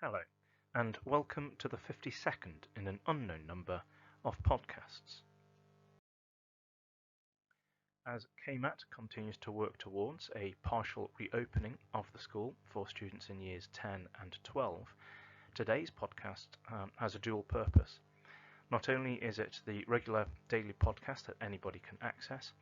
Hello, and welcome to the 52nd in an unknown number of podcasts. As KMAT continues to work towards a partial reopening of the school for students in years 10 and 12, today's podcast has a dual purpose. Not only is it the regular daily podcast that anybody can access,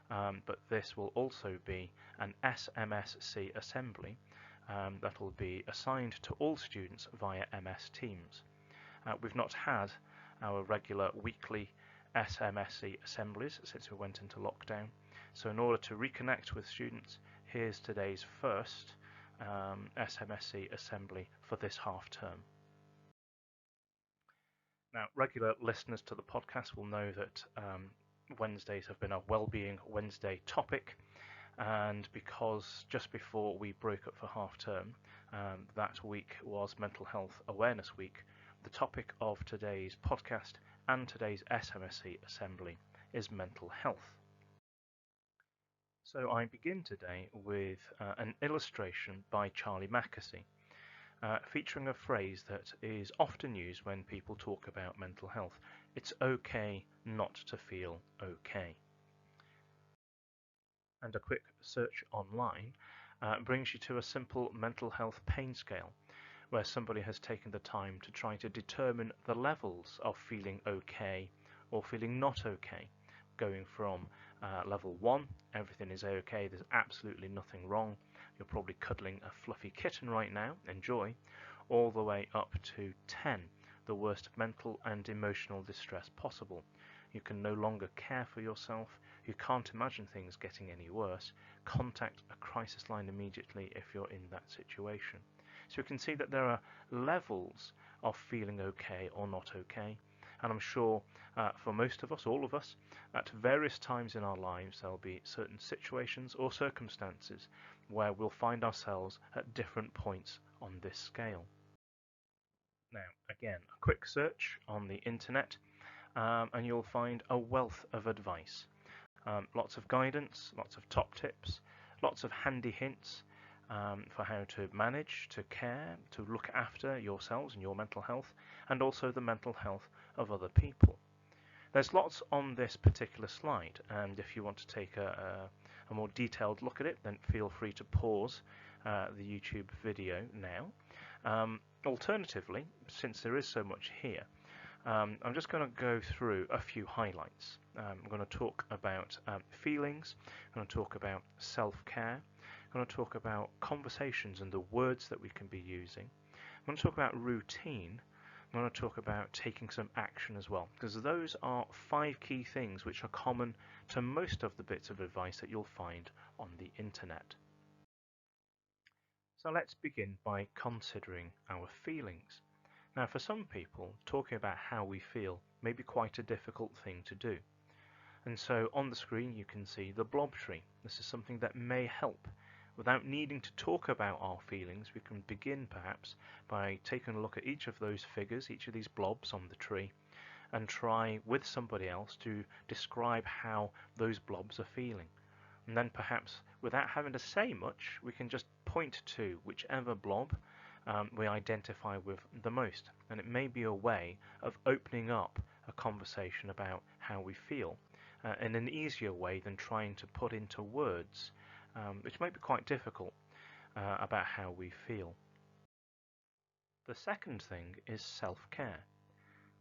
but this will also be an SMSC assembly that will be assigned to all students via MS Teams. We've not had our regular weekly SMSC assemblies since we went into lockdown, so in order to reconnect with students, here's today's first SMSC assembly for this half term. Now, regular listeners to the podcast will know that Wednesdays have been a Wellbeing Wednesday topic, and because just before we broke up for half term, that week was Mental Health Awareness Week, the topic of today's podcast and today's SMSC assembly is mental health. So I begin today with an illustration by Charlie Mackesy, featuring a phrase that is often used when people talk about mental health. It's okay not to feel okay. And a quick search online brings you to a simple mental health pain scale, where somebody has taken the time to try to determine the levels of feeling okay or feeling not okay, going from level 1, everything is okay, there's absolutely nothing wrong, you're probably cuddling a fluffy kitten right now, enjoy, all the way up to 10, the worst mental and emotional distress possible. You can no longer care for yourself, you can't imagine things getting any worse, contact a crisis line immediately if you're in that situation. So you can see that there are levels of feeling okay or not okay, and I'm sure for most of us, all of us, at various times in our lives there'll be certain situations or circumstances where we'll find ourselves at different points on this scale. Now, again, a quick search on the internet and you'll find a wealth of advice. Lots of guidance, lots of top tips, lots of handy hints for how to manage, to care, to look after yourselves and your mental health, and also the mental health of other people. There's lots on this particular slide, and if you want to take a more detailed look at it, then feel free to pause the YouTube video now. Alternatively, since there is so much here, I'm just going to go through a few highlights. I'm going to talk about feelings, I'm going to talk about self-care, I'm going to talk about conversations and the words that we can be using, I'm going to talk about routine, I'm going to talk about taking some action as well, because those are 5 key things which are common to most of the bits of advice that you'll find on the internet. So let's begin by considering our feelings. Now, for some people, talking about how we feel may be quite a difficult thing to do. And so on the screen you can see the blob tree. This is something that may help. Without needing to talk about our feelings, we can begin perhaps by taking a look at each of those figures, each of these blobs on the tree, and try with somebody else to describe how those blobs are feeling. And then perhaps without having to say much, we can just point to whichever blob we identify with the most, and it may be a way of opening up a conversation about how we feel in an easier way than trying to put into words, which might be quite difficult, about how we feel. The second thing is self-care.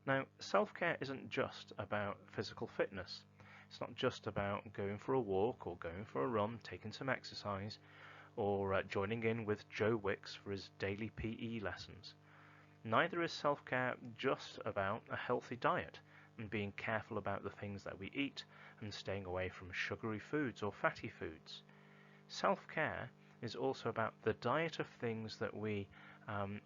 Now, self-care isn't just about physical fitness. It's not just about going for a walk or going for a run, taking some exercise, or joining in with Joe Wicks for his daily PE lessons. Neither is self-care just about a healthy diet and being careful about the things that we eat and staying away from sugary foods or fatty foods. Self-care is also about the diet of things that we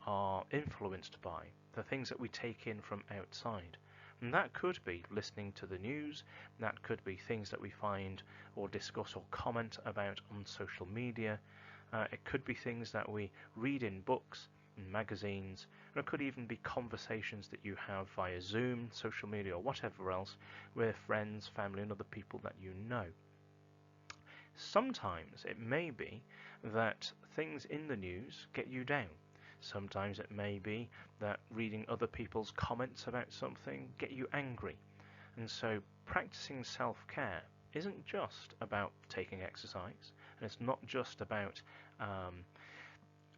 are influenced by, the things that we take in from outside. And that could be listening to the news, that could be things that we find or discuss or comment about on social media, it could be things that we read in books and magazines, and it could even be conversations that you have via Zoom, social media or whatever else with friends, family and other people that you know. Sometimes it may be that things in the news get you down. Sometimes it may be that reading other people's comments about something get you angry. And so practicing self-care isn't just about taking exercise, and it's not just about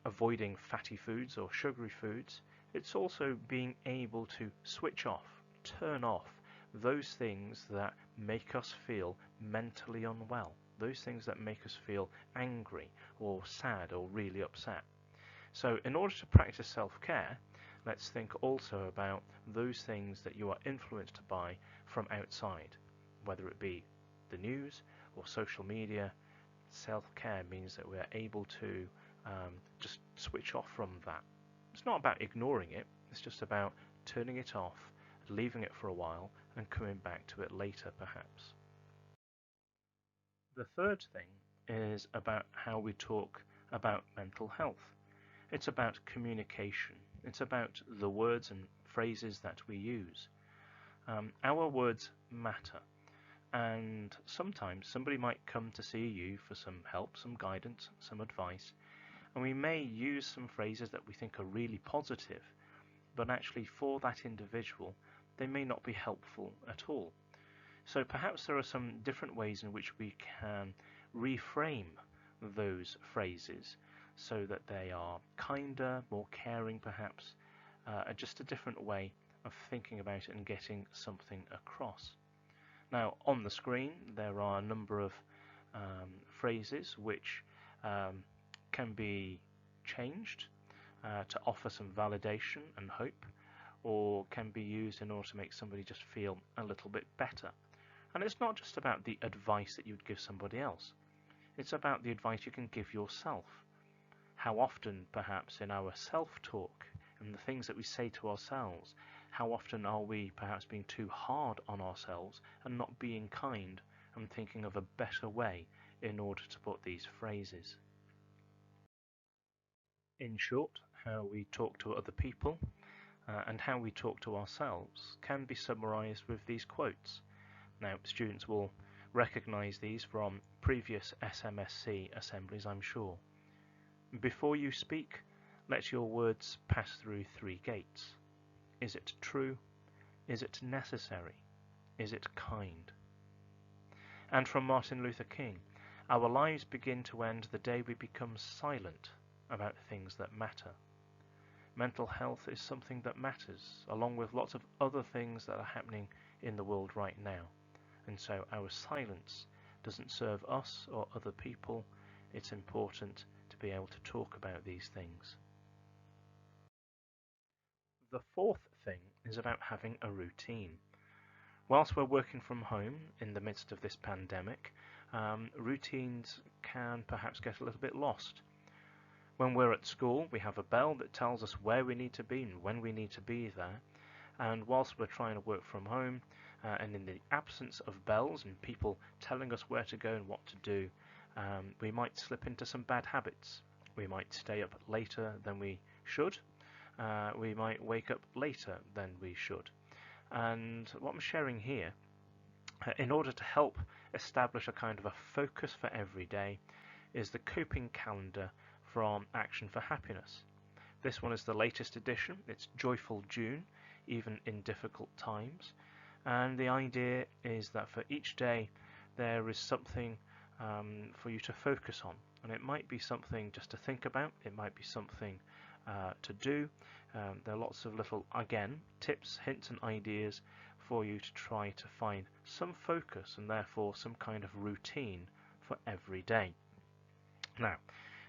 avoiding fatty foods or sugary foods. It's also being able to switch off, turn off those things that make us feel mentally unwell, those things that make us feel angry or sad or really upset. So in order to practice self-care, let's think also about those things that you are influenced by from outside, whether it be the news or social media. Self-care means that we're able to just switch off from that. It's not about ignoring it, it's just about turning it off, leaving it for a while, and coming back to it later perhaps. The third thing is about how we talk about mental health. It's about communication. It's about the words and phrases that we use. Our words matter, and sometimes somebody might come to see you for some help, some guidance, some advice, and we may use some phrases that we think are really positive, but actually for that individual they may not be helpful at all. So perhaps there are some different ways in which we can reframe those phrases so that they are kinder, more caring perhaps, just a different way of thinking about it and getting something across. Now on the screen there are a number of phrases which can be changed to offer some validation and hope, or can be used in order to make somebody just feel a little bit better. And it's not just about the advice that you'd give somebody else, it's about the advice you can give yourself. How often perhaps in our self-talk and the things that we say to ourselves, how often are we perhaps being too hard on ourselves and not being kind and thinking of a better way in order to put these phrases. In short, how we talk to other people and how we talk to ourselves can be summarized with these quotes. Now, students will recognize these from previous SMSC assemblies, I'm sure. Before you speak, let your words pass through 3 gates. Is it true? Is it necessary? Is it kind? And from Martin Luther King, our lives begin to end the day we become silent about things that matter. Mental health is something that matters, along with lots of other things that are happening in the world right now. And so our silence doesn't serve us or other people. It's important to be able to talk about these things. The fourth thing is about having a routine. Whilst we're working from home in the midst of this pandemic, routines can perhaps get a little bit lost. When we're at school, we have a bell that tells us where we need to be and when we need to be there. And whilst we're trying to work from home, and in the absence of bells and people telling us where to go and what to do, we might slip into some bad habits. We might stay up later than we should. We might wake up later than we should. And what I'm sharing here, in order to help establish a kind of a focus for every day, is the coping calendar from Action for Happiness. This one is the latest edition. It's Joyful June, even in difficult times. And the idea is that for each day there is something for you to focus on. And it might be something just to think about. It might be something to do. There are lots of little, again, tips, hints and ideas for you to try to find some focus and therefore some kind of routine for every day. Now,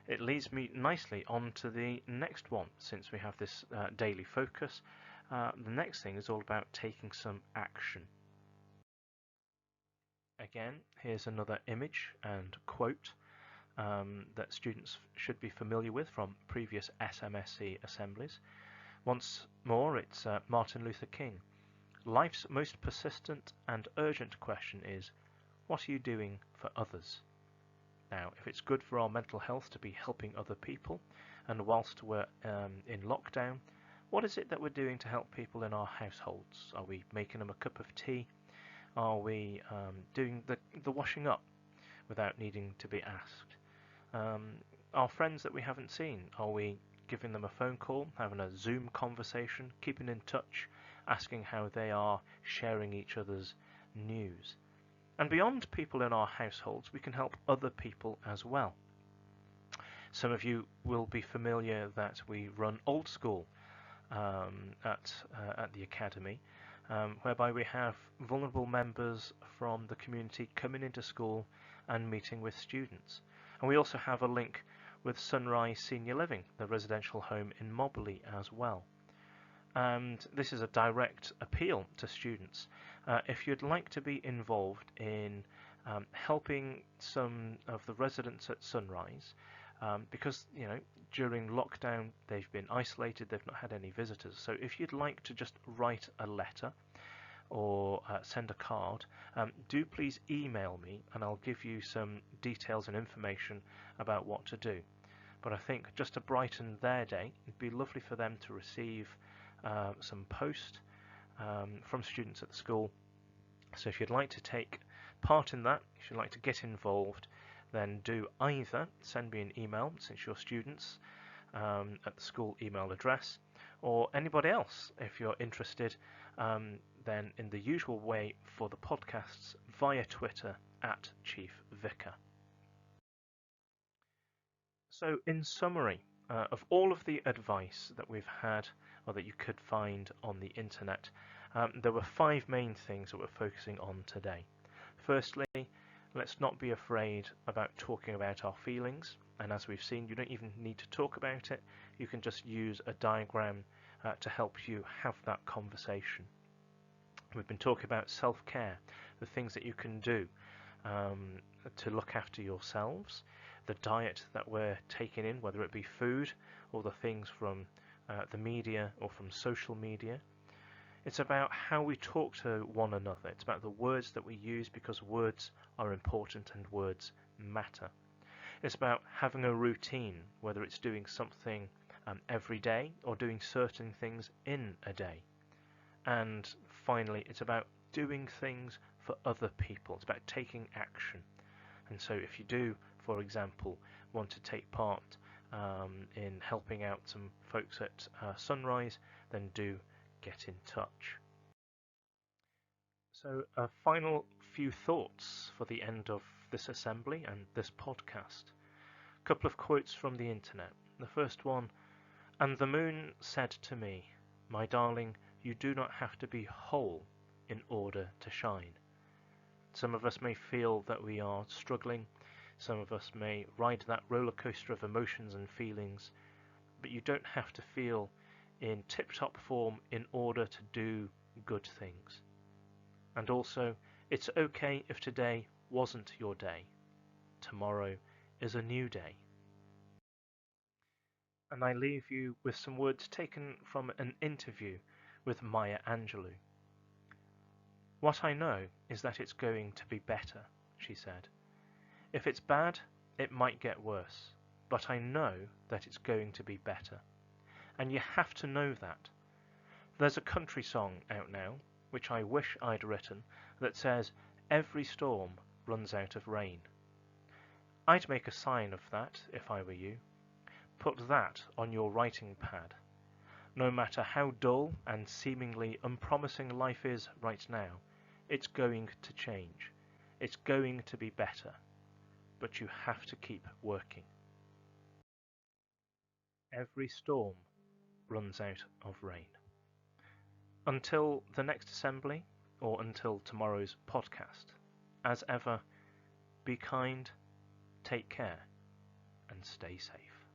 it leads me nicely on to the next one. Since we have this daily focus, the next thing is all about taking some action. Again, here's another image and quote that students should be familiar with from previous SMSC assemblies. Once more, it's Martin Luther King. Life's most persistent and urgent question is, what are you doing for others? Now, if it's good for our mental health to be helping other people, and whilst we're in lockdown, what is it that we're doing to help people in our households? Are we making them a cup of tea? Are we doing the washing up without needing to be asked? Our friends that we haven't seen, are we giving them a phone call, having a Zoom conversation, keeping in touch, asking how they are, sharing each other's news. And beyond people in our households, we can help other people as well. Some of you will be familiar that we run Old School at the Academy, whereby we have vulnerable members from the community coming into school and meeting with students. And we also have a link with Sunrise Senior Living, the residential home in Moberley as well. And this is a direct appeal to students. If you'd like to be involved in helping some of the residents at Sunrise, because during lockdown they've been isolated, they've not had any visitors. So if you'd like to just write a letter or send a card, do please email me and I'll give you some details and information about what to do. But I think just to brighten their day, it'd be lovely for them to receive some post from students at the school. So if you'd like to take part in that, if you'd like to get involved, then do either send me an email, since you're students, at the school email address, or anybody else, if you're interested, then in the usual way for the podcasts via Twitter at Chief Vicar. So in summary, of all of the advice that we've had, or that you could find on the internet, there were 5 main things that we're focusing on today. Firstly, let's not be afraid about talking about our feelings, and as we've seen, you don't even need to talk about it. You can just use a diagram to help you have that conversation. We've been talking about self-care, the things that you can do to look after yourselves, the diet that we're taking in, whether it be food or the things from the media or from social media. It's about how we talk to one another. It's about the words that we use, because words are important and words matter. It's about having a routine, whether it's doing something every day or doing certain things in a day. And finally, it's about doing things for other people. It's about taking action. And so if you do, for example, want to take part in helping out some folks at Sunrise, then do get in touch. So a final few thoughts for the end of this assembly and this podcast. A couple of quotes from the internet. The first one, "And the moon said to me, 'My darling, you do not have to be whole in order to shine.'" Some of us may feel that we are struggling. Some of us may ride that roller coaster of emotions and feelings, but you don't have to feel in tip-top form in order to do good things. And also, it's okay if today wasn't your day. Tomorrow is a new day. And I leave you with some words taken from an interview with Maya Angelou. "What I know is that it's going to be better," she said. "If it's bad, it might get worse, but I know that it's going to be better. And you have to know that. There's a country song out now, which I wish I'd written, that says, 'Every storm runs out of rain.' I'd make a sign of that if I were you. Put that on your writing pad. No matter how dull and seemingly unpromising life is right now, it's going to change. It's going to be better. But you have to keep working. Every storm runs out of rain." Until the next assembly, or until tomorrow's podcast, as ever, be kind, take care, and stay safe.